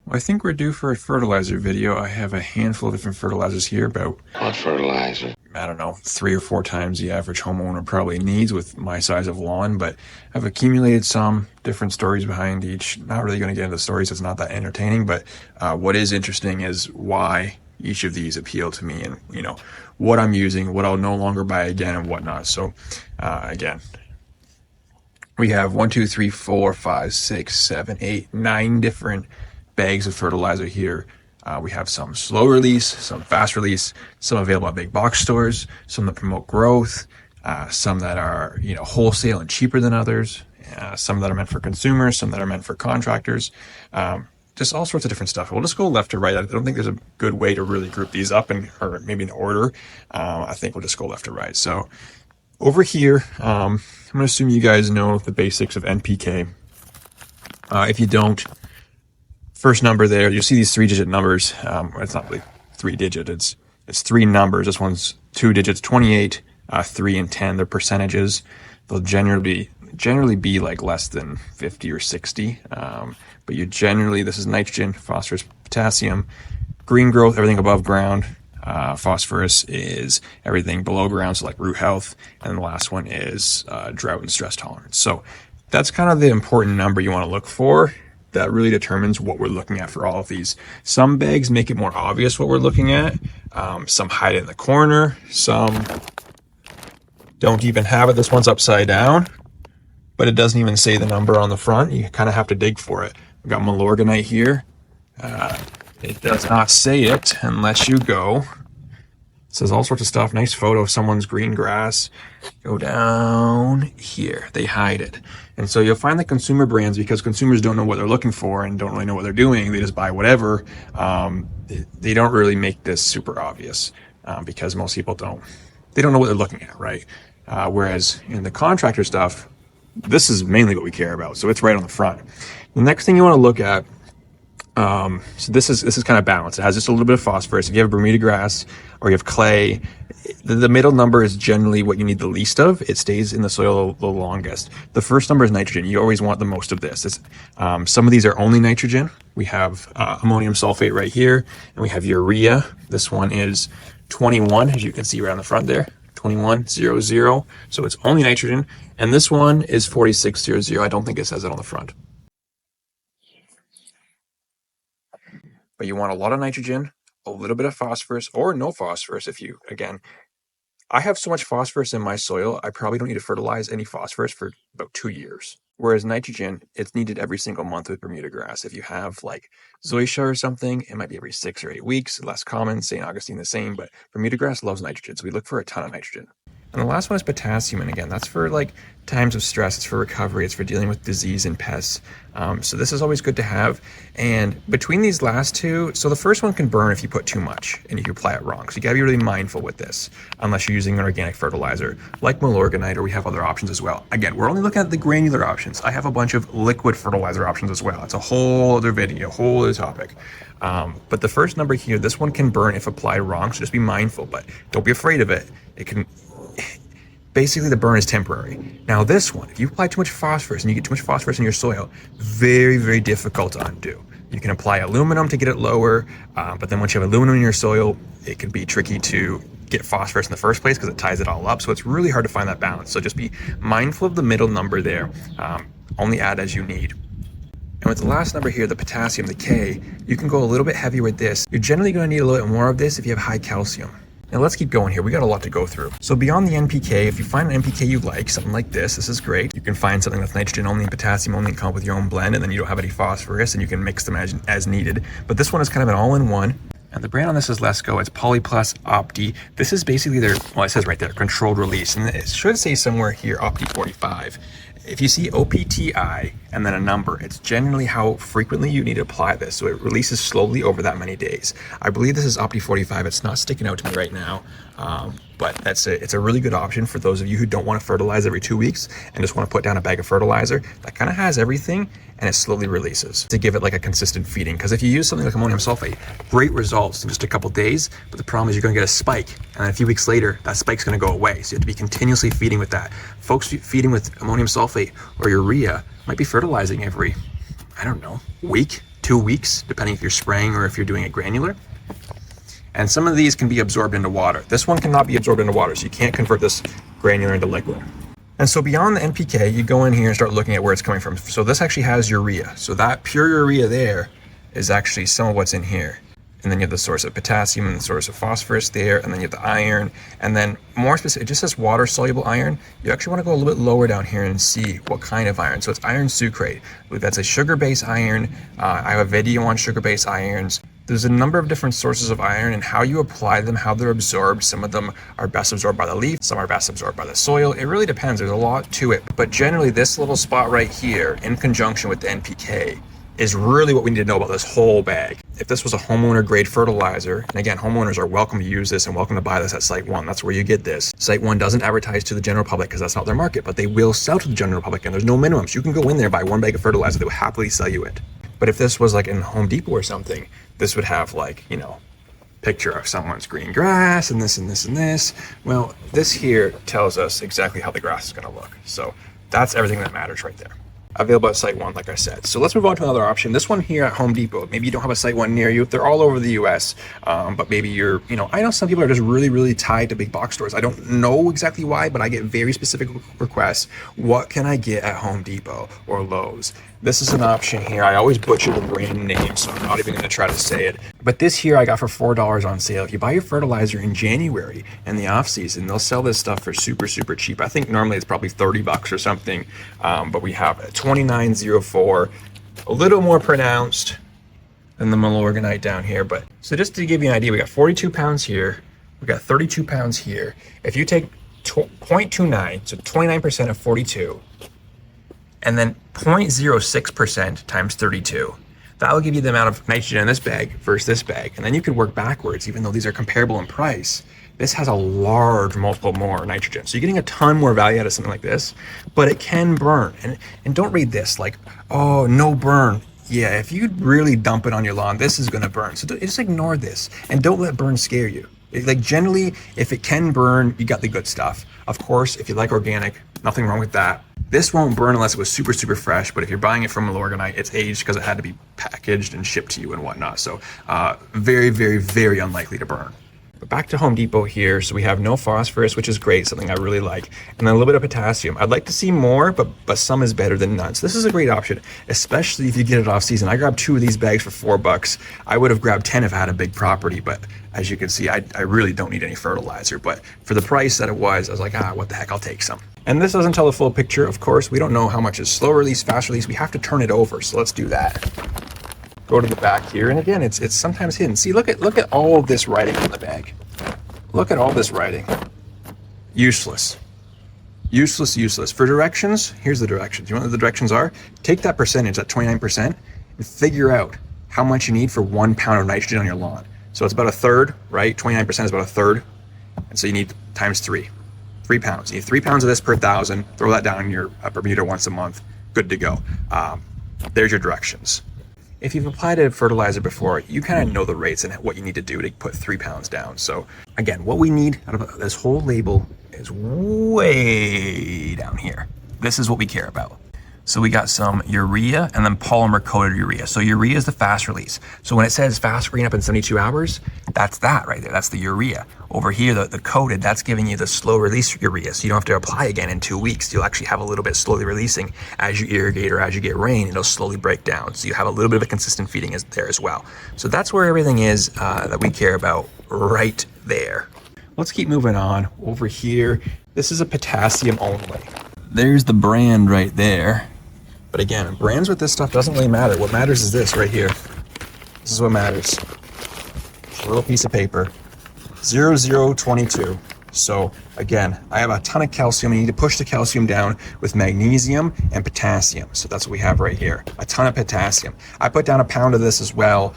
Well, I think we're due for a fertilizer video. I have a handful of different fertilizers here, about, What fertilizer? I don't know, 3 or 4 times the average homeowner probably needs with my size of lawn, but I've accumulated some different stories behind each. Not really going to get into the stories, it's not that entertaining, but what is interesting is why each of these appeal to me and, what I'm using, what I'll no longer buy again and whatnot. So, again, we have 1, 2, 3, 4, 5, 6, 7, 8, 9 different bags of fertilizer here. We have some slow release, some fast release, some available at big box stores, some that promote growth, some that are wholesale and cheaper than others, some that are meant for consumers, some that are meant for contractors, just all sorts of different stuff. We'll just go left to right. I don't think there's a good way to really group these up or maybe in order. I think we'll just go left to right. So over here, I'm going to assume you guys know the basics of NPK. If you don't, first number there, you'll see these 3-digit numbers. It's not really 3-digit, it's 3 numbers. This one's 2 digits, 28, 3 and 10. They're percentages. They'll generally be like less than 50 or 60. But this is nitrogen, phosphorus, potassium, green growth, everything above ground. Phosphorus is everything below ground, so like root health. And the last one is drought and stress tolerance. So that's kind of the important number you want to look for. That really determines what we're looking at for all of these. Some bags make it more obvious what we're looking at. Some hide it in the corner. Some don't even have it. This one's upside down, but it doesn't even say the number on the front. You kind of have to dig for it. We've got Milorganite here. It does not say it unless you go. It says all sorts of stuff. Nice photo of someone's green grass. Go down here. They hide it. And so you'll find the consumer brands, because consumers don't know what they're looking for and don't really know what they're doing. They just buy whatever. They don't really make this super obvious because most people don't know what they're looking at, right? Whereas in the contractor stuff, this is mainly what we care about. So it's right on the front. The next thing you want to look at, so this is kind of balanced. It has just a little bit of phosphorus. If you have Bermuda grass or you have clay, the middle number is generally what you need the least of. It stays in the soil the longest. The first number is nitrogen. You always want the most of this. Some of these are only nitrogen. We have ammonium sulfate right here, and we have urea. This one is 21, as you can see right on the front there. 2100, so it's only nitrogen. And this one is 4600. I don't think it says it on the front. But you want a lot of nitrogen, a little bit of phosphorus, or no phosphorus I have so much phosphorus in my soil, I probably don't need to fertilize any phosphorus for about 2 years. Whereas nitrogen, it's needed every single month with Bermuda grass. If you have like zoysia or something, it might be every 6 or 8 weeks, less common. St. Augustine the same, but Bermuda grass loves nitrogen, so we look for a ton of nitrogen. And the last one is potassium, and again, that's for like times of stress, it's for recovery, it's for dealing with disease and pests. So this is always good to have. And between these last two, so the first one can burn if you put too much and you apply it wrong. So you gotta be really mindful with this, unless you're using an organic fertilizer like Milorganite, or we have other options as well. Again, we're only looking at the granular options. I have a bunch of liquid fertilizer options as well. It's a whole other video, whole other topic. But the first number here, this one can burn if applied wrong, so just be mindful, but don't be afraid of it. Basically, the burn is temporary. Now this one, if you apply too much phosphorus and you get too much phosphorus in your soil, very, very difficult to undo. You can apply aluminum to get it lower, but then once you have aluminum in your soil, it can be tricky to get phosphorus in the first place because it ties it all up. So it's really hard to find that balance. So just be mindful of the middle number there. Only add as you need. And with the last number here, the potassium, the K, you can go a little bit heavier with this. You're generally going to need a little bit more of this if you have high calcium. Now let's keep going here. We got a lot to go through. So beyond the NPK, if you find an NPK you like, something like this is great. You can find something that's nitrogen only and potassium only and come up with your own blend, and then you don't have any phosphorus and you can mix them as needed. But this one is kind of an all-in-one. And the brand on this is Lesco. It's Polyplus Opti. This is basically their, well, it says right there, controlled release. And it should say somewhere here, Opti 45. If you see OPTI and then a number, it's generally how frequently you need to apply this. So it releases slowly over that many days. I believe this is Opti 45. It's not sticking out to me right now, but it's a really good option for those of you who don't want to fertilize every 2 weeks and just want to put down a bag of fertilizer that kind of has everything and it slowly releases to give it like a consistent feeding. Because if you use something like ammonium sulfate, great results in just a couple days, but the problem is you're going to get a spike, and then a few weeks later that spike's going to go away. So you have to be continuously feeding with that. Folks feeding with ammonium sulfate or urea might be fertilizing every, I don't know, week, 2 weeks, depending if you're spraying or if you're doing it granular. And some of these can be absorbed into water. This one cannot be absorbed into water, so you can't convert this granular into liquid. And so beyond the NPK, you go in here and start looking at where it's coming from. So this actually has urea. So that pure urea there is actually some of what's in here. And then you have the source of potassium and the source of phosphorus there, and then you have the iron, and then more specific, it just says water-soluble iron. You actually want to go a little bit lower down here and see what kind of iron. So it's iron sucrate. That's a sugar-based iron. I have a video on sugar-based irons. There's a number of different sources of iron and how you apply them, how they're absorbed. Some of them are best absorbed by the leaf, some are best absorbed by the soil. It really depends. There's a lot to it. But generally, this little spot right here, in conjunction with the NPK, is really what we need to know about this whole bag. If this was a homeowner grade fertilizer, and again, homeowners are welcome to use this and welcome to buy this at Site One. That's where you get this. Site One doesn't advertise to the general public because that's not their market, but they will sell to the general public, and there's no minimums. You can go in there, buy 1 bag of fertilizer, they will happily sell you it. But if this was like in Home Depot or something, this would have like, you know, picture of someone's green grass and this and this and this. Well, this here tells us exactly how the grass is gonna look. So that's everything that matters right there. Available at Site One, like I said. So let's move on to another option. This one here at Home Depot. Maybe you don't have a Site One near you. They're all over the US, but maybe you're, you know, I know some people are just really tied to big box stores. I don't know exactly why, but I get very specific requests. What can I get at Home Depot or Lowe's? This is an option here. I always butcher the brand name, so I'm not even gonna try to say it. But this here I got for $4 on sale. If you buy your fertilizer in January in the off season, they'll sell this stuff for super cheap. I think normally it's probably 30 bucks or something, but we have a 2904, a little more pronounced than the Milorganite down here. But so just to give you an idea, we got 42 pounds here, we got 32 pounds here. If you take 0.29, so 29% of 42, and then 0.06% times 32. That will give you the amount of nitrogen in this bag versus this bag. And then you can work backwards, even though these are comparable in price. This has a large multiple more nitrogen. So you're getting a ton more value out of something like this, but it can burn. And don't read this like, oh, no burn. Yeah, if you really dump it on your lawn, this is gonna burn. So just ignore this and don't let burn scare you. Like generally, if it can burn, you got the good stuff. Of course, if you like organic, nothing wrong with that. This won't burn unless it was super fresh, but if you're buying it from Milorganite, it's aged because it had to be packaged and shipped to you and whatnot. So very unlikely to burn. But back to Home Depot here. So we have no phosphorus, which is great, something I really like. And then a little bit of potassium. I'd like to see more, but some is better than none. So this is a great option, especially if you get it off season. I grabbed 2 of these bags for $4. I would have grabbed 10 if I had a big property, but as you can see, I really don't need any fertilizer. But for the price that it was, I was like, what the heck, I'll take some. And this doesn't tell the full picture, of course. We don't know how much is slow release, fast release. We have to turn it over, so let's do that. Go to the back here, and again, it's sometimes hidden. See, look at all of this writing on the bag. Look at all this writing. Useless. For directions, here's the directions. You know what the directions are? Take that percentage, that 29%, and figure out how much you need for 1 pound of nitrogen on your lawn. So it's about a third, right? 29% is about a third. And so you need times 3 pounds. You need 3 pounds of this per 1,000. Throw that down in your Bermuda once a month. Good to go. There's your directions. If you've applied a fertilizer before, you kind of know the rates and what you need to do to put 3 pounds down. So again, what we need out of this whole label is way down here. This is what we care about. So we got some urea and then polymer coated urea. So urea is the fast release. So when it says fast green up in 72 hours, that's that right there. That's the urea. Over here, the coated, that's giving you the slow release urea. So you don't have to apply again in 2 weeks. You'll actually have a little bit slowly releasing as you irrigate or as you get rain, it'll slowly break down. So you have a little bit of a consistent feeding there as well. So that's where everything is that we care about right there. Let's keep moving on. Over here, this is a potassium only. There's the brand right there. But again, brands with this stuff doesn't really matter. What matters is this right here. This is what matters. A little piece of paper, 0022. So again, I have a ton of calcium. You need to push the calcium down with magnesium and potassium. So that's what we have right here, a ton of potassium. I put down a pound of this as well.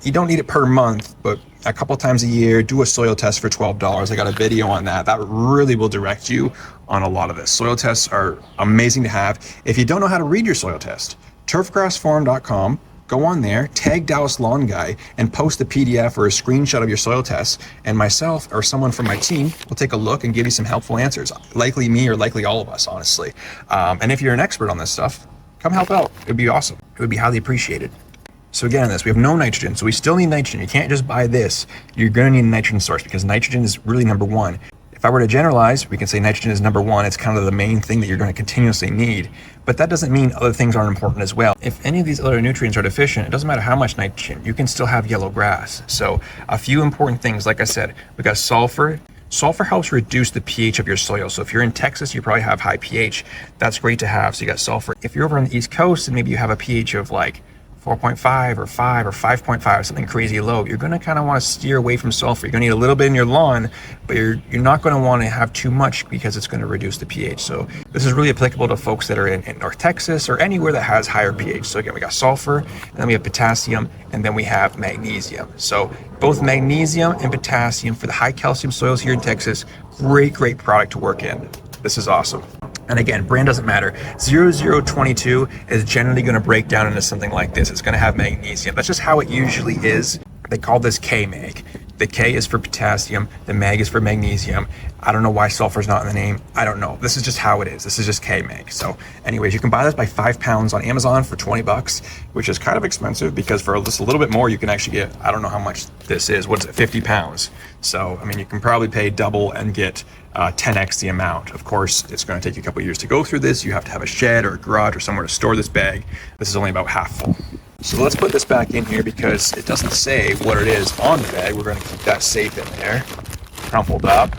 You don't need it per month, but a couple times a year, do a soil test for $12. I got a video on that. That really will direct you on a lot of this. Soil tests are amazing to have. If you don't know how to read your soil test, turfgrassfarm.com, go on there, tag Dallas Lawn Guy, and post a PDF or a screenshot of your soil test, and myself or someone from my team will take a look and give you some helpful answers. Likely me or likely all of us, honestly. And if you're an expert on this stuff, come help out. It would be awesome. It would be highly appreciated. So again, in this, we have no nitrogen, so we still need nitrogen. You can't just buy this. You're gonna need a nitrogen source because nitrogen is really number one. If I were to generalize, we can say nitrogen is number one. It's kind of the main thing that you're gonna continuously need, but that doesn't mean other things aren't important as well. If any of these other nutrients are deficient, it doesn't matter how much nitrogen, you can still have yellow grass. So a few important things, like I said, we got sulfur. Sulfur helps reduce the pH of your soil. So if you're in Texas, you probably have high pH. That's great to have, so you got sulfur. If you're over on the East Coast and maybe you have a pH of like 4.5 or 5 or 5.5 or something crazy low, you're gonna kind of want to steer away from sulfur. You're gonna need a little bit in your lawn, but you're not gonna want to have too much because it's gonna reduce the pH. So this is really applicable to folks that are in North Texas or anywhere that has higher pH. So again, we got sulfur, and then we have potassium, and then we have magnesium. So both magnesium and potassium for the high calcium soils here in Texas, great product to work in. This is awesome. And again, brand doesn't matter. 0022 is generally going to break down into something like this. It's going to have magnesium. That's just how it usually is. They call this K-Mag. The K is for potassium, the Mag is for magnesium. I don't know why sulfur's not in the name. I don't know. This is just how it is. This is just K-Mag. So anyways, you can buy this by 5 pounds on Amazon for 20 bucks, which is kind of expensive because for just a little bit more, you can actually get, I don't know how much this is. What's it, 50 pounds? So, I mean, you can probably pay double and get 10x the amount. Of course, it's going to take you a couple years to go through this. You have to have a shed or a garage or somewhere to store this bag. This is only about half full. So let's put this back in here because it doesn't say what it is on the bag. We're going to keep that safe in there, crumpled up.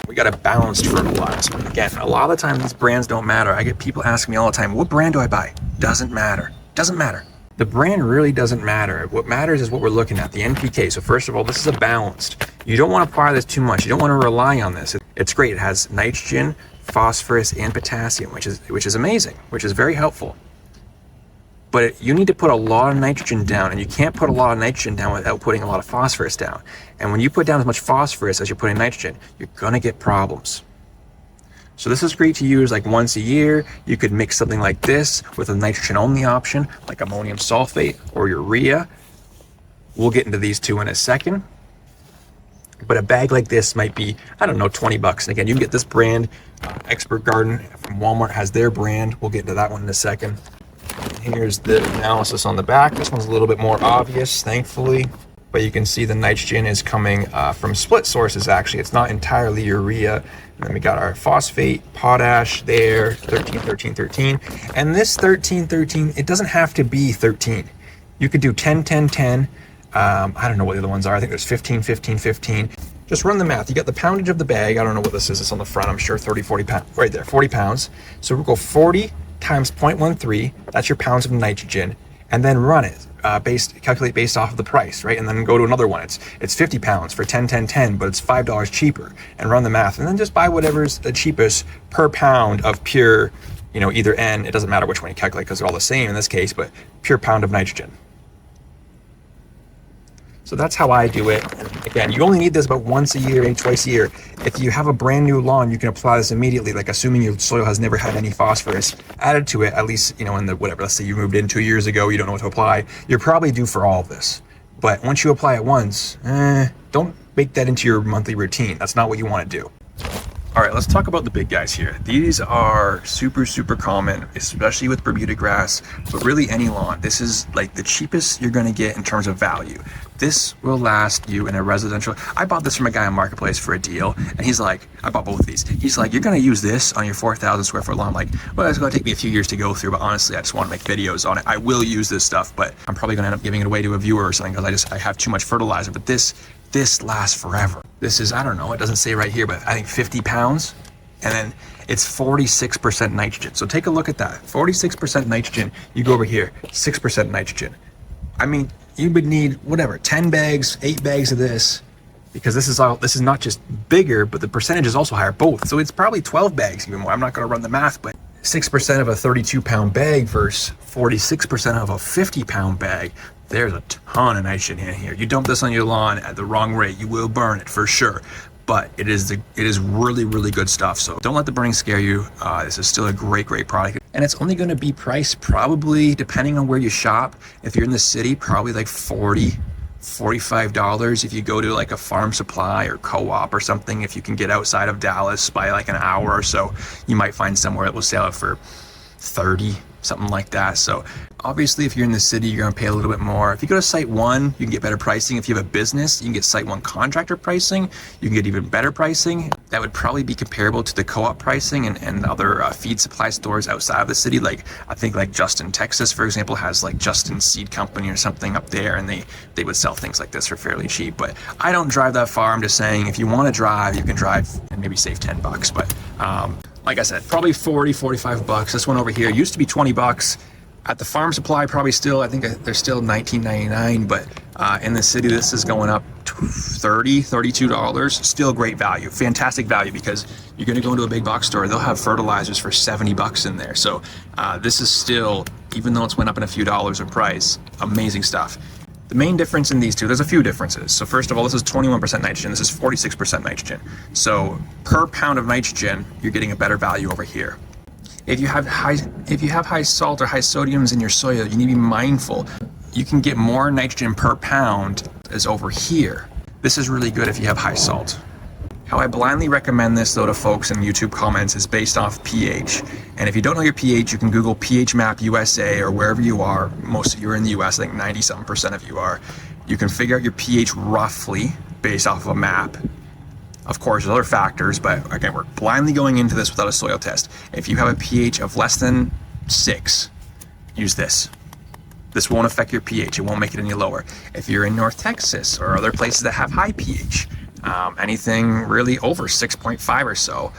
We got a balanced fertilizer. Again, a lot of the time these brands don't matter. I get people asking me all the time, what brand do I buy? Doesn't matter. Doesn't matter. The brand really doesn't matter. What matters is what we're looking at, the NPK. So first of all, this is a balanced. You don't want to apply this too much. You don't want to rely on this. It's great. It has nitrogen, phosphorus, and potassium, which is amazing, which is very helpful. But you need to put a lot of nitrogen down, and you can't put a lot of nitrogen down without putting a lot of phosphorus down. And when you put down as much phosphorus as you're putting nitrogen, you're gonna get problems. So this is great to use like once a year. You could mix something like this with a nitrogen only option, like ammonium sulfate or urea. We'll get into these two in a second. But a bag like this might be, I don't know, 20 bucks. And again, you can get this brand, Expert Garden from Walmart has their brand. We'll get into that one in a second. Here's the analysis on the back. This one's a little bit more obvious, thankfully, but you can see the nitrogen is coming from split sources. Actually, it's not entirely urea. And then we got our phosphate, potash there, 13, 13, 13. And this 13, 13, it doesn't have to be 13. You could do 10, 10, 10. I don't know what the other ones are. I think there's 15, 15, 15. Just run the math. You got the poundage of the bag. I don't know what this is. It's on the front. I'm sure 30, 40 pounds, right there, 40 pounds. So we'll go 40 times 0.13, that's your pounds of nitrogen, and then run it, calculate based off of the price, right? And then go to another one. It's 50 pounds for 10, 10, 10, but it's $5 cheaper, and run the math, and then just buy whatever's the cheapest per pound of pure, either N, it doesn't matter which one you calculate because they're all the same in this case, but pure pound of nitrogen. So that's how I do it. And again, you only need this about once a year, maybe twice a year. If you have a brand new lawn, you can apply this immediately, like assuming your soil has never had any phosphorus added to it, at least, in the whatever, let's say you moved in 2 years ago, you don't know what to apply, you're probably due for all of this. But once you apply it once, don't make that into your monthly routine. That's not what you want to do. All right, let's talk about the big guys here. These are super common, especially with Bermuda grass, but really any lawn. This is like the cheapest you're gonna get in terms of value. This will last you in a residential. I bought this from a guy on Marketplace for a deal, and he's like, I bought both of these. He's like, you're gonna use this on your 4,000 square foot lawn. I'm like, well, it's gonna take me a few years to go through, but honestly, I just wanna make videos on it. I will use this stuff, but I'm probably gonna end up giving it away to a viewer or something because I have too much fertilizer, but this lasts forever. This is, I don't know, it doesn't say right here, but I think 50 pounds, and then it's 46% nitrogen. So take a look at that, 46% nitrogen. You go over here, 6% nitrogen. I mean, you would need whatever, 10 bags, 8 bags of this, because this is not just bigger, but the percentage is also higher, both. So it's probably 12 bags even more. I'm not gonna run the math, but 6% of a 32-pound bag versus 46% of a 50-pound bag. There's a ton of nitrogen in here. You dump this on your lawn at the wrong rate, you will burn it for sure. But it is really good stuff. So don't let the burning scare you. This is still a great product. And it's only gonna be priced probably, depending on where you shop, if you're in the city, probably like $40, $45. If you go to like a farm supply or co-op or something, if you can get outside of Dallas by like an hour or so, you might find somewhere that will sell it for 30, something like that. So obviously if you're in the city, you're gonna pay a little bit more. If you go to site one, you can get better pricing. If you have a business, you can get site one contractor pricing. You can get even better pricing. That would probably be comparable to the co-op pricing and other feed supply stores outside of the city. Like I think like Justin, Texas, for example, has like Justin Seed Company or something up there, and they would sell things like this for fairly cheap. But I don't drive that far. I'm just saying if you want to drive, you can drive and maybe save $10. But like I said, probably 40, 45 bucks. This one over here used to be 20 bucks. At the farm supply, probably still, I think they're still $19.99, but in the city, this is going up $30, $32. Still great value, fantastic value, because you're gonna go into a big box store, they'll have fertilizers for 70 bucks in there. So this is still, even though it's went up in a few dollars in price, amazing stuff. The main difference in these two, there's a few differences. So first of all, this is 21% nitrogen, this is 46% nitrogen. So per pound of nitrogen, you're getting a better value over here. If you have high salt or high sodiums in your soil, you need to be mindful. You can get more nitrogen per pound as over here. This is really good if you have high salt. How I blindly recommend this though to folks in YouTube comments is based off pH. And if you don't know your pH, you can Google pH map USA or wherever you are. Most of you are in the US, I think 90-something% of you are. You can figure out your pH roughly based off of a map. Of course, there's other factors, but again, we're blindly going into this without a soil test. If you have a pH of less than 6, use this. This won't affect your pH, it won't make it any lower. If you're in North Texas or other places that have high pH, anything really over 6.5 or so,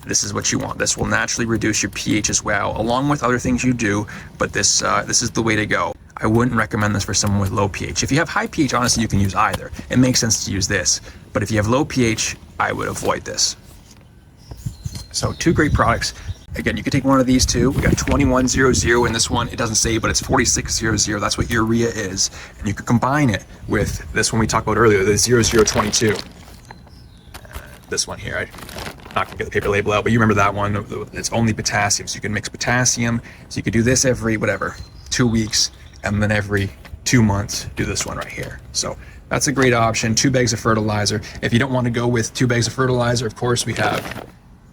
this is what you want. This will naturally reduce your pH as well, along with other things you do, but this is the way to go. I wouldn't recommend this for someone with low pH. If you have high pH, honestly, you can use either. It makes sense to use this. But if you have low pH, I would avoid this. So 2 great products. Again, you can take one of these two. We got 2100 in this one. It doesn't say, but it's 4600. That's what urea is. And you can combine it with this one we talked about earlier, the 0022. This one here, I'm not gonna get the paper label out, but you remember that one. It's only potassium. So you can mix potassium. So you could do this every, 2 weeks. And then every 2 months, do this one right here. So that's a great option. 2 bags of fertilizer. If you don't want to go with 2 bags of fertilizer, of course we have,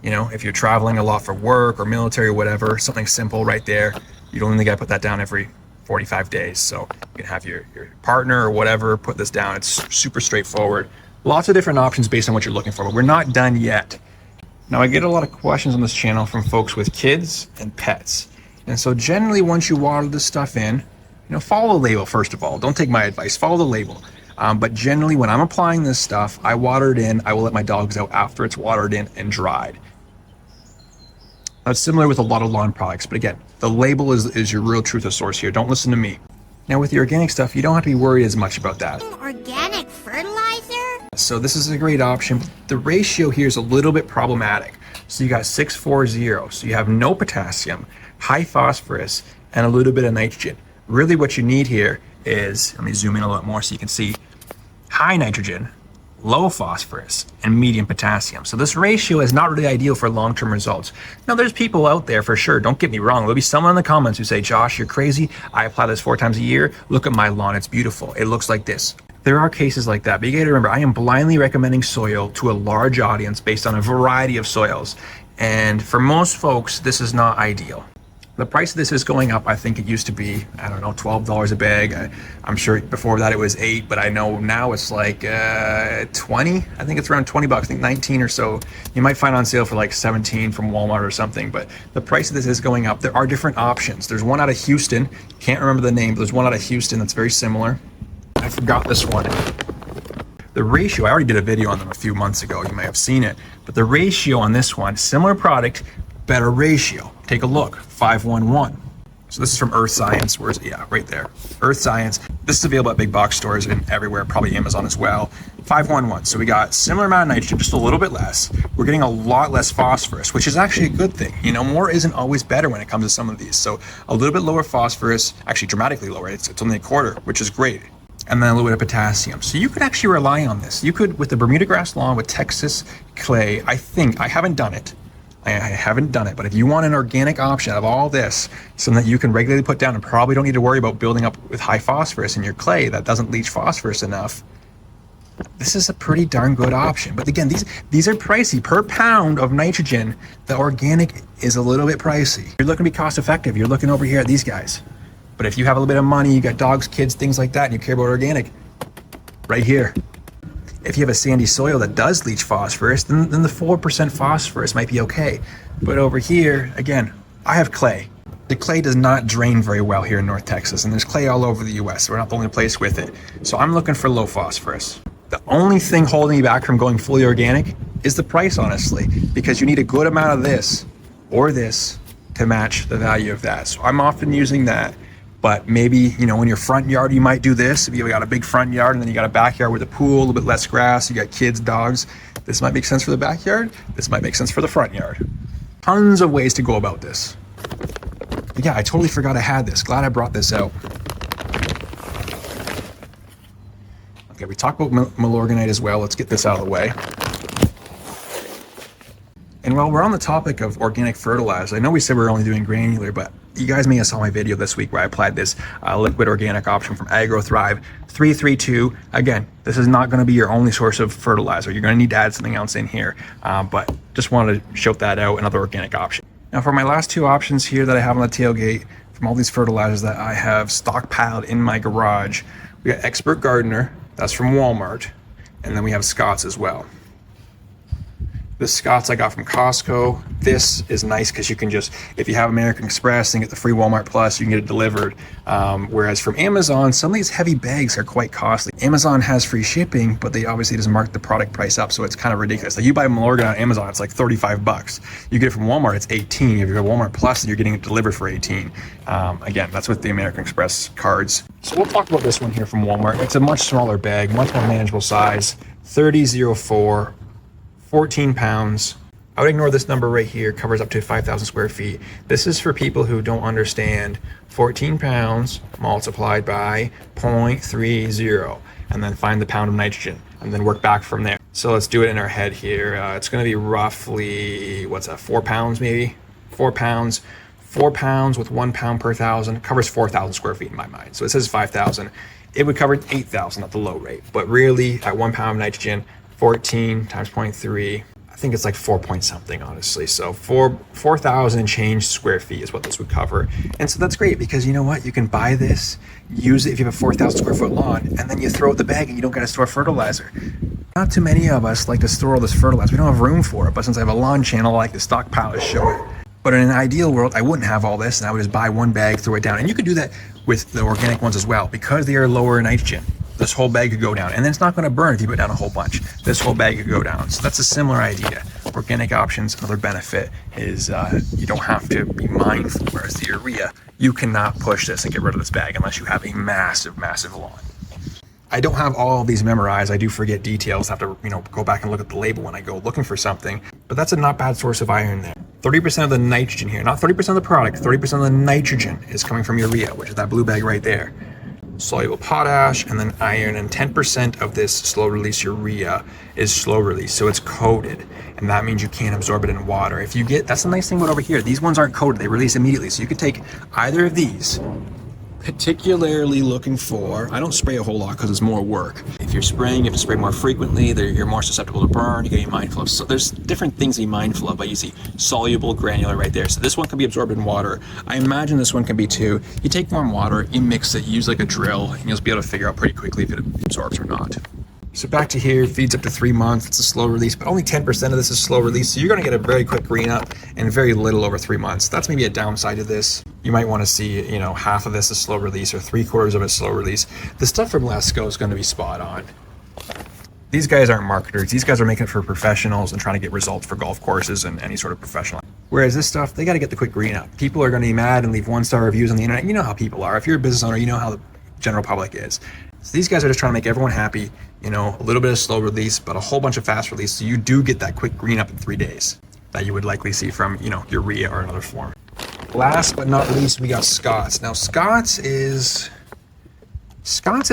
if you're traveling a lot for work or military or whatever, something simple right there. You don't only got to put that down every 45 days. So you can have your partner or whatever put this down. It's super straightforward. Lots of different options based on what you're looking for, but we're not done yet. Now I get a lot of questions on this channel from folks with kids and pets. And so generally once you water this stuff in, follow the label first of all. Don't take my advice, follow the label. But generally when I'm applying this stuff, I water it in, I will let my dogs out after it's watered in and dried. That's similar with a lot of lawn products, but again, the label is your real truth of source here. Don't listen to me. Now with the organic stuff, you don't have to be worried as much about that. Organic fertilizer? So this is a great option. The ratio here is a little bit problematic. So you got 640, so you have no potassium, high phosphorus, and a little bit of nitrogen. Really what you need here is, let me zoom in a little more so you can see, high nitrogen, low phosphorus, and medium potassium. So this ratio is not really ideal for long-term results. Now there's people out there for sure, don't get me wrong, there'll be someone in the comments who say, Josh, you're crazy, I apply this 4 times a year, look at my lawn, it's beautiful, it looks like this. There are cases like that, but you gotta remember, I am blindly recommending soil to a large audience based on a variety of soils. And for most folks, this is not ideal. The price of this is going up. I think it used to be, I don't know, $12 a bag. I'm sure before that it was $8, but I know now it's like 20. I think it's around 20 bucks. I think 19 or so. You might find on sale for like 17 from Walmart or something, but the price of this is going up. There are different options. There's one out of Houston. Can't remember the name, but there's one out of Houston that's very similar. I forgot this one. The ratio, I already did a video on them a few months ago. You may have seen it, but the ratio on this one, similar product, better ratio. Take a look, 5:1:1. So this is from Earth Science. Where's it? Yeah, right there. Earth Science. This is available at big box stores and everywhere, probably Amazon as well. 5:1:1. So we got similar amount of nitrogen, just a little bit less. We're getting a lot less phosphorus, which is actually a good thing. More isn't always better when it comes to some of these. So a little bit lower phosphorus, actually dramatically lower. It's only a quarter, which is great. And then a little bit of potassium. So you could actually rely on this. You could, with the Bermuda grass lawn, with Texas clay, I haven't done it. I haven't done it, but if you want an organic option out of all this, something that you can regularly put down and probably don't need to worry about building up with high phosphorus in your clay that doesn't leach phosphorus enough, this is a pretty darn good option. But again, these are pricey. Per pound of nitrogen, the organic is a little bit pricey. You're looking to be cost effective. You're looking over here at these guys. But if you have a little bit of money, you got dogs, kids, things like that, and you care about organic, right here. If you have a sandy soil that does leach phosphorus, then the 4% phosphorus might be okay. But over here, again, I have clay. The clay does not drain very well here in North Texas, and there's clay all over the US, so we're not the only place with it. So I'm looking for low phosphorus. The only thing holding me back from going fully organic is the price, honestly, because you need a good amount of this or this to match the value of that. So I'm often using that. But maybe, in your front yard, you might do this. If you got a big front yard and then you got a backyard with a pool, a little bit less grass, you got kids, dogs, this might make sense for the backyard. This might make sense for the front yard. Tons of ways to go about this. But yeah, I totally forgot I had this. Glad I brought this out. Okay, we talked about Milorganite as well. Let's get this out of the way. And while we're on the topic of organic fertilizer, I know we said we're only doing granular, but you guys may have saw my video this week where I applied this liquid organic option from AgroThrive 332. Again, this is not going to be your only source of fertilizer. You're going to need to add something else in here, but just wanted to shout that out, another organic option. Now for my last two options here that I have on the tailgate from all these fertilizers that I have stockpiled in my garage, we got Expert Gardener, that's from Walmart, and then we have Scott's as well. This Scott's I got from Costco. This is nice because you can just, if you have American Express and get the free Walmart Plus, you can get it delivered. Whereas from Amazon, some of these heavy bags are quite costly. Amazon has free shipping, but they obviously just mark the product price up, so it's kind of ridiculous. Like you buy Milorganite on Amazon, it's like $35. You get it from Walmart, it's $18. If you have Walmart Plus, you're getting it delivered for $18. Again, that's with the American Express cards. So we'll talk about this one here from Walmart. It's a much smaller bag, much more manageable size, 3004. 14 pounds. I would ignore this number right here, covers up to 5,000 square feet. This is for people who don't understand 14 pounds multiplied by 0.30 and then find the pound of nitrogen and then work back from there. So let's do it in our head here. It's going to be roughly, 4 pounds maybe? 4 pounds. 4 pounds with 1 pound per thousand covers 4,000 square feet in my mind. So it says 5,000. It would cover 8,000 at the low rate. But really, at 1 pound of nitrogen, 14 times 0.3, I think it's like 4 point something, honestly. So 4,000 and change square feet is what this would cover. And so that's great because you know what? You can buy this, use it if you have a 4,000 square foot lawn, and then you throw out the bag and you don't got to store fertilizer. Not too many of us like to store all this fertilizer. We don't have room for it, but since I have a lawn channel, I like to stockpile to show it. But in an ideal world, I wouldn't have all this and I would just buy one bag, throw it down. And you could do that with the organic ones as well because they are lower in nitrogen. This whole bag could go down, and then it's not going to burn if you put down a whole bunch. This whole bag could go down. So that's a similar idea. Organic options, another benefit is you don't have to be mindful, whereas the urea, you cannot push this and get rid of this bag unless you have a massive, massive lawn. I don't have all of these memorized. I do forget details. I have to, go back and look at the label when I go looking for something. But that's a not bad source of iron there. 30% of the nitrogen here, not 30% of the product, 30% of the nitrogen is coming from urea, which is that blue bag right there. Soluble potash and then iron, and 10% of this slow release urea is slow release, so it's coated, and that means you can't absorb it in water. If you get, that's the nice thing about over here, these ones aren't coated, they release immediately, so you could take either of these. Particularly looking for, I don't spray a whole lot because it's more work. If you're spraying, you have to spray more frequently, you're more susceptible to burn, you gotta be mindful of. So there's different things to be mindful of, but you see soluble, granular right there. So this one can be absorbed in water. I imagine this one can be too. You take warm water, you mix it, you use like a drill, and you'll be able to figure out pretty quickly if it absorbs or not. So back to here, feeds up to 3 months, it's a slow release, but only 10% of this is slow release, so you're gonna get a very quick green up and very little over 3 months. That's maybe a downside to this. You might wanna see, half of this is slow release or 3/4 of it slow release. The stuff from Lesco is gonna be spot on. These guys aren't marketers, these guys are making it for professionals and trying to get results for golf courses and any sort of professional. Whereas this stuff, they gotta get the quick green up. People are gonna be mad and leave 1-star reviews on the internet. You know how people are. If you're a business owner, you know how the general public is. So these guys are just trying to make everyone happy, a little bit of slow release, but a whole bunch of fast release. So you do get that quick green up in 3 days that you would likely see from, urea or another form. Last but not least, we got Scott's. Now Scott's is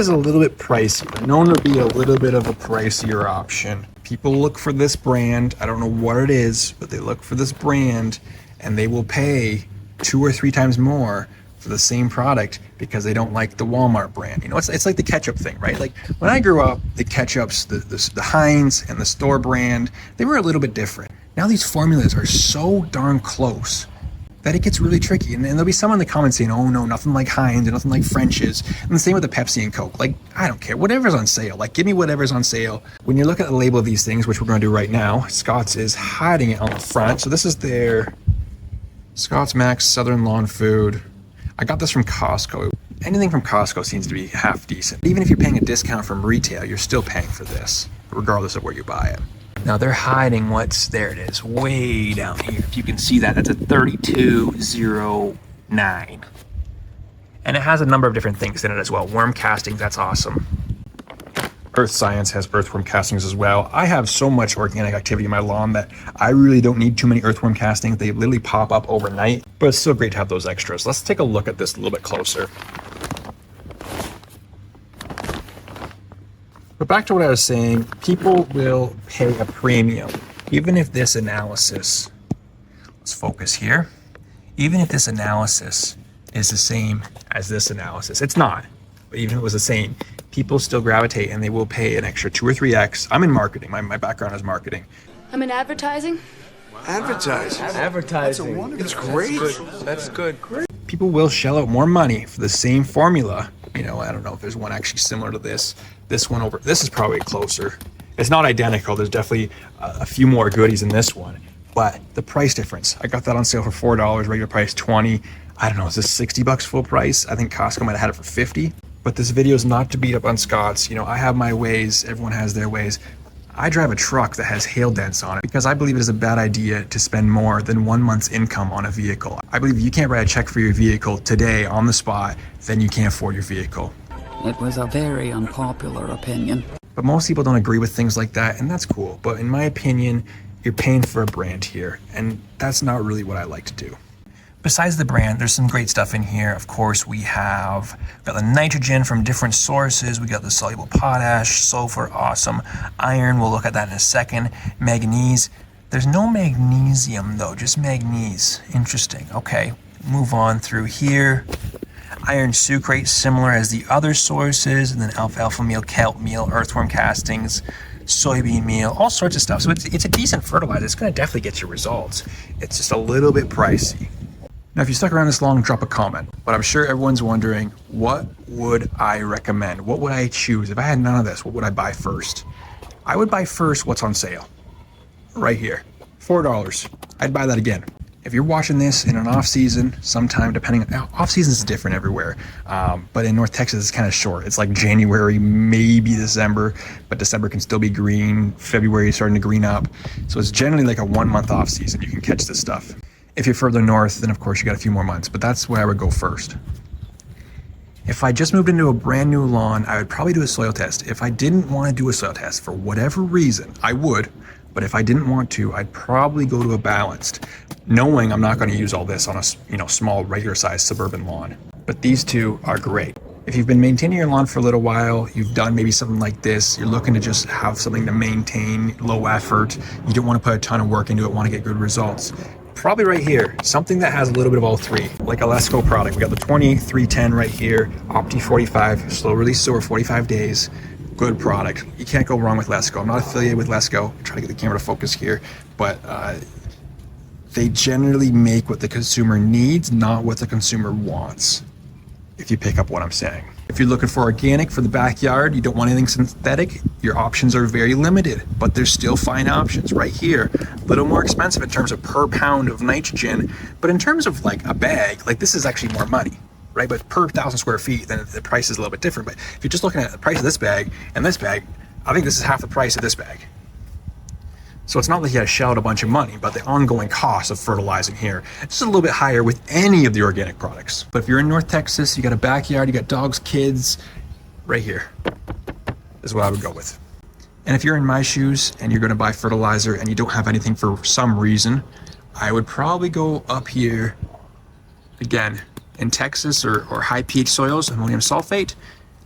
a little bit pricey, known to be a little bit of a pricier option. People look for this brand. I don't know what it is, but they look for this brand and they will pay 2 or 3 times more for the same product because they don't like the Walmart brand. You know, it's like the ketchup thing, right? Like when I grew up, the ketchups, the Heinz and the store brand, they were a little bit different. Now these formulas are so darn close that it gets really tricky. And there'll be someone in the comments saying, oh no, nothing like Heinz and nothing like French's. And the same with the Pepsi and Coke. Like, I don't care, whatever's on sale. Like, give me whatever's on sale. When you look at the label of these things, which we're gonna do right now, Scott's is hiding it on the front. So this is their Scott's Max Southern Lawn Food. I got this from Costco. Anything from Costco seems to be half decent. Even if you're paying a discount from retail, you're still paying for this, regardless of where you buy it. Now they're hiding there it is, way down here. If you can see that, that's a 3209. And it has a number of different things in it as well. Worm castings, that's awesome. Earth Science has earthworm castings as well. I have so much organic activity in my lawn that I really don't need too many earthworm castings. They literally pop up overnight, but it's still great to have those extras. Let's take a look at this a little bit closer. But back to what I was saying, people will pay a premium, even if this analysis, let's focus here, even if this analysis is the same as this analysis. It's not, but even if it was the same, people still gravitate and they will pay an extra 2 or 3x. I'm in marketing, my background is marketing. I'm in advertising. Advertising. Advertising. It's great. That's good. People will shell out more money for the same formula. You know, I don't know if there's one actually similar to this. This one over, this is probably closer. It's not identical. There's definitely a few more goodies in this one, but the price difference. I got that on sale for $4, regular price 20. I don't know, is this 60 bucks full price? I think Costco might have had it for 50. But this video is not to beat up on Scott's. You know, I have my ways, everyone has their ways. I drive a truck that has hail dents on it because I believe it is a bad idea to spend more than 1 month's income on a vehicle. I believe you can't write a check for your vehicle today on the spot, then you can't afford your vehicle. It was a very unpopular opinion. But most people don't agree with things like that, and that's cool. But in my opinion, you're paying for a brand here, and that's not really what I like to do. Besides the brand, there's some great stuff in here. Of course, we got the nitrogen from different sources. We got the soluble potash, sulfur, awesome. Iron, we'll look at that in a second. Manganese. There's no magnesium though, just manganese. Interesting. Okay, move on through here. Iron sucrate, similar as the other sources, and then alfalfa meal, kelp meal, earthworm castings, soybean meal, all sorts of stuff. So it's a decent fertilizer. It's going to definitely get you results. It's just a little bit pricey. Now, if you stuck around this long, drop a comment. But I'm sure everyone's wondering, what would I recommend? What would I choose? If I had none of this, what would I buy first? I would buy first what's on sale. Right here, $4. I'd buy that again. If you're watching this in an off season, sometime depending, off season is different everywhere, but in North Texas it's kind of short. It's like January, maybe December, but December can still be green. February is starting to green up, so it's generally like a 1 month off season. You can catch this stuff. If you're further north, then of course you got a few more months, but that's where I would go first. If I just moved into a brand new lawn, I would probably do a soil test. If I didn't want to do a soil test for whatever reason, I would. But if I didn't want to, I'd probably go to a balanced, knowing I'm not going to use all this on a small, regular-sized suburban lawn. But these two are great. If you've been maintaining your lawn for a little while, you've done maybe something like this, you're looking to just have something to maintain, low effort, you don't want to put a ton of work into it, want to get good results, probably right here, something that has a little bit of all three, like a Lesco product. We got the 2310 right here, Opti 45, slow release sower, 45 days. Good product. You can't go wrong with Lesco. I'm not affiliated with Lesco. I'm trying to get the camera to focus here, but they generally make what the consumer needs, not what the consumer wants, if you pick up what I'm saying. If you're looking for organic for the backyard, you don't want anything synthetic, your options are very limited, but there's still fine options right here. A little more expensive in terms of per pound of nitrogen, but in terms of like a bag, like this is actually more money. Right, but per 1,000 square feet, then the price is a little bit different. But if you're just looking at the price of this bag and this bag, I think this is half the price of this bag. So it's not like you had to shell out a bunch of money, but the ongoing cost of fertilizing here is just a little bit higher with any of the organic products. But if you're in North Texas, you got a backyard, you got dogs, kids, right here is what I would go with. And if you're in my shoes and you're going to buy fertilizer and you don't have anything for some reason, I would probably go up here again. In Texas or high pH soils, ammonium sulfate.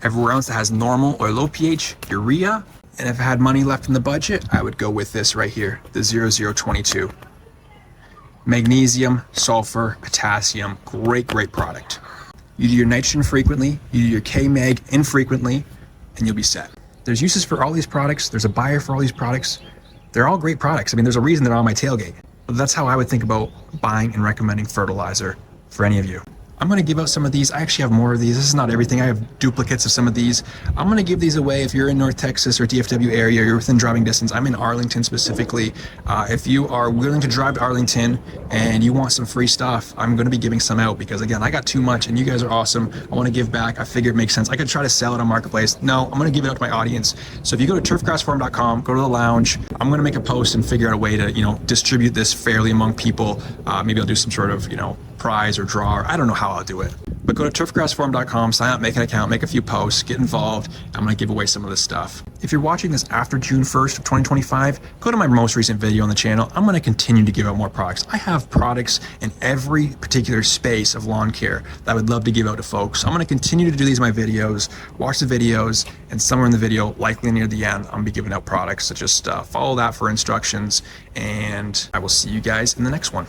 Everywhere else that has normal or low pH, urea. And if I had money left in the budget, I would go with this right here, the 0022. Magnesium, sulfur, potassium, great product. You do your nitrogen frequently, you do your K-Mag infrequently, and you'll be set. There's uses for all these products. There's a buyer for all these products. They're all great products. I mean, there's a reason they're on my tailgate. But that's how I would think about buying and recommending fertilizer for any of you. I'm going to give out some of these. I actually have more of these. This is not everything. I have duplicates of some of these. I'm going to give these away if you're in North Texas or DFW area, you're within driving distance. I'm in Arlington specifically. If you are willing to drive to Arlington and you want some free stuff, I'm going to be giving some out because, again, I got too much and you guys are awesome. I want to give back. I figure it makes sense. I could try to sell it on Marketplace. No, I'm going to give it out to my audience. So if you go to turfgrassforum.com, go to the lounge, I'm going to make a post and figure out a way to, distribute this fairly among people. Maybe I'll do some sort of, prize or draw, or I don't know how I'll do it. But go to turfgrassforum.com, sign up, make an account, make a few posts, get involved. I'm going to give away some of this stuff. If you're watching this after June 1st of 2025, go to my most recent video on the channel. I'm going to continue to give out more products. I have products in every particular space of lawn care that I would love to give out to folks. I'm going to continue to do these in my videos, watch the videos, and somewhere in the video, likely near the end, I'm going to be giving out products. So just follow that for instructions, and I will see you guys in the next one.